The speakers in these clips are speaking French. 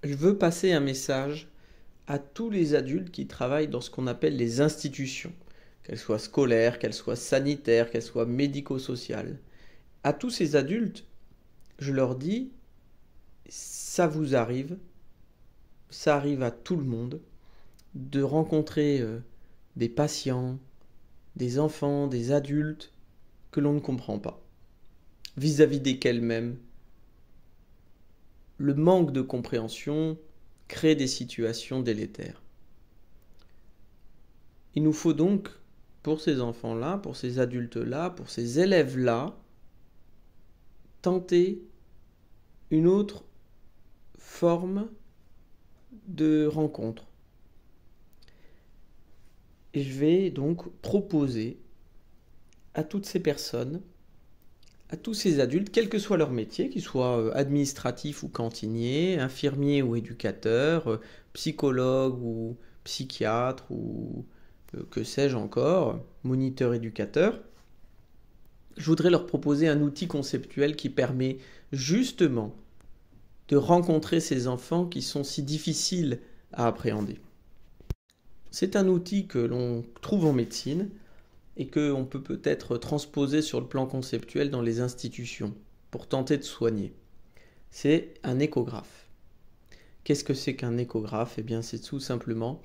Je veux passer un message à tous les adultes qui travaillent dans ce qu'on appelle les institutions, qu'elles soient scolaires, qu'elles soient sanitaires, qu'elles soient médico-sociales. À tous ces adultes, je leur dis, ça vous arrive, ça arrive à tout le monde, de rencontrer des patients, des enfants, des adultes que l'on ne comprend pas, vis-à-vis desquels même le manque de compréhension crée des situations délétères. Il nous faut donc, pour ces enfants-là, pour ces adultes-là, pour ces élèves-là, tenter une autre forme de rencontre. Et je vais donc proposer à toutes ces personnes, à tous ces adultes, quel que soit leur métier, qu'ils soient administratifs ou cantiniers, infirmiers ou éducateurs, psychologues ou psychiatres ou que sais-je encore, moniteurs éducateurs, je voudrais leur proposer un outil conceptuel qui permet justement de rencontrer ces enfants qui sont si difficiles à appréhender. C'est un outil que l'on trouve en médecine et qu'on peut peut-être transposer sur le plan conceptuel dans les institutions pour tenter de soigner. C'est un échographe. Qu'est-ce que c'est qu'un échographe? Eh bien, c'est tout simplement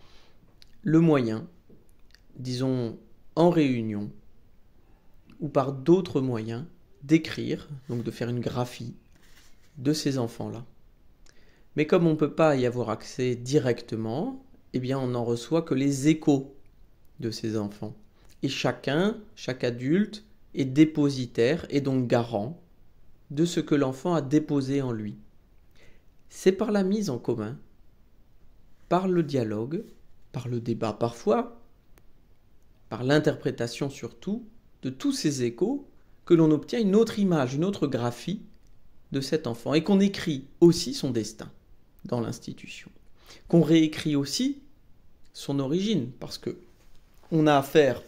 le moyen, disons en réunion ou par d'autres moyens, d'écrire, donc de faire une graphie de ces enfants-là. Mais comme on ne peut pas y avoir accès directement, eh bien on n'en reçoit que les échos de ces enfants. Et chacun, chaque adulte, est dépositaire et donc garant de ce que l'enfant a déposé en lui. C'est par la mise en commun, par le dialogue, par le débat parfois, par l'interprétation surtout, de tous ces échos, que l'on obtient une autre image, une autre graphie de cet enfant, et qu'on écrit aussi son destin dans l'institution, qu'on réécrit aussi son origine, parce que on a affaire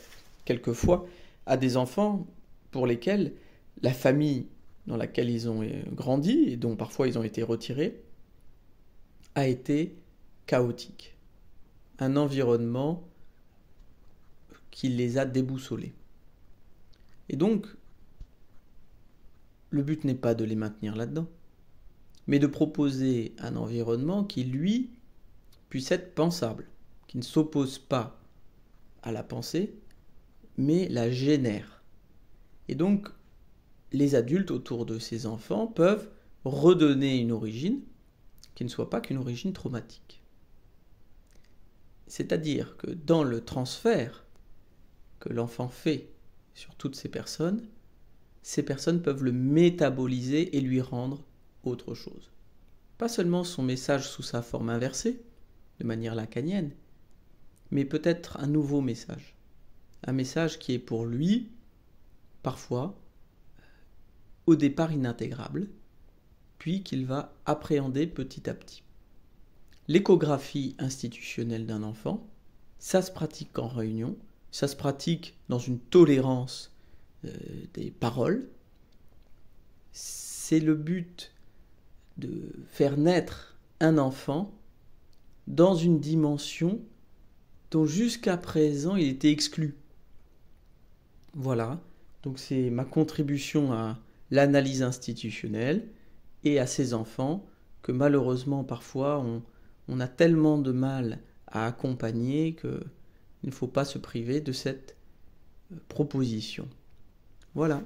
quelquefois à des enfants pour lesquels la famille dans laquelle ils ont grandi et dont parfois ils ont été retirés a été chaotique, un environnement qui les a déboussolés. Et donc, le but n'est pas de les maintenir là-dedans, mais de proposer un environnement qui, lui, puisse être pensable, qui ne s'oppose pas à la pensée, mais la génère. Et donc, les adultes autour de ces enfants peuvent redonner une origine qui ne soit pas qu'une origine traumatique. C'est-à-dire que dans le transfert que l'enfant fait sur toutes ces personnes peuvent le métaboliser et lui rendre autre chose. Pas seulement son message sous sa forme inversée, de manière lacanienne, mais peut-être un nouveau message. Un message qui est pour lui, parfois, au départ inintégrable, puis qu'il va appréhender petit à petit. L'échographie institutionnelle d'un enfant, ça se pratique en réunion, ça se pratique dans une tolérance des paroles. C'est le but de faire naître un enfant dans une dimension dont jusqu'à présent il était exclu. Voilà, donc c'est ma contribution à l'analyse institutionnelle et à ces enfants que malheureusement parfois on a tellement de mal à accompagner qu'il ne faut pas se priver de cette proposition. Voilà.